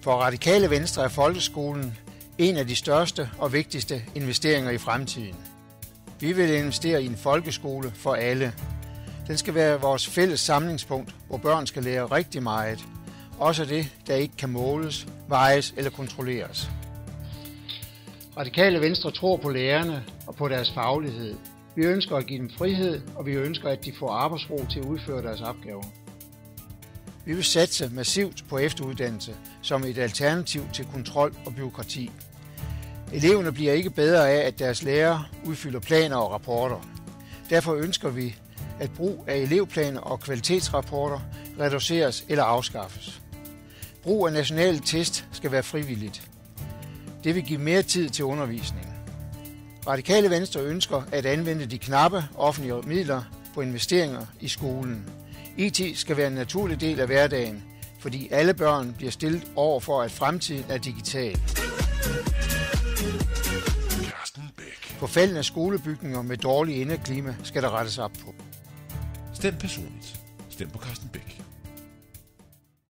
For Radikale Venstre er folkeskolen en af de største og vigtigste investeringer i fremtiden. Vi vil investere i en folkeskole for alle. Den skal være vores fælles samlingspunkt, hvor børn skal lære rigtig meget. Også det, der ikke kan måles, vejes eller kontrolleres. Radikale Venstre tror på lærerne og på deres faglighed. Vi ønsker at give dem frihed, og vi ønsker, at de får arbejdsro til at udføre deres opgaver. Vi vil satse massivt på efteruddannelse som et alternativ til kontrol og bureaukrati. Eleverne bliver ikke bedre af, at deres lærere udfylder planer og rapporter. Derfor ønsker vi, at brug af elevplaner og kvalitetsrapporter reduceres eller afskaffes. Brug af nationale test skal være frivilligt. Det vil give mere tid til undervisning. Radikale Venstre ønsker at anvende de knappe offentlige midler på investeringer i skolen. IT skal være en naturlig del af hverdagen, fordi alle børn bliver stillet over for, at fremtiden er digital. Forfaldne skolebygninger med dårlig indeklima skal der rettes op på. Stem personligt. Stem på Carsten Bæk.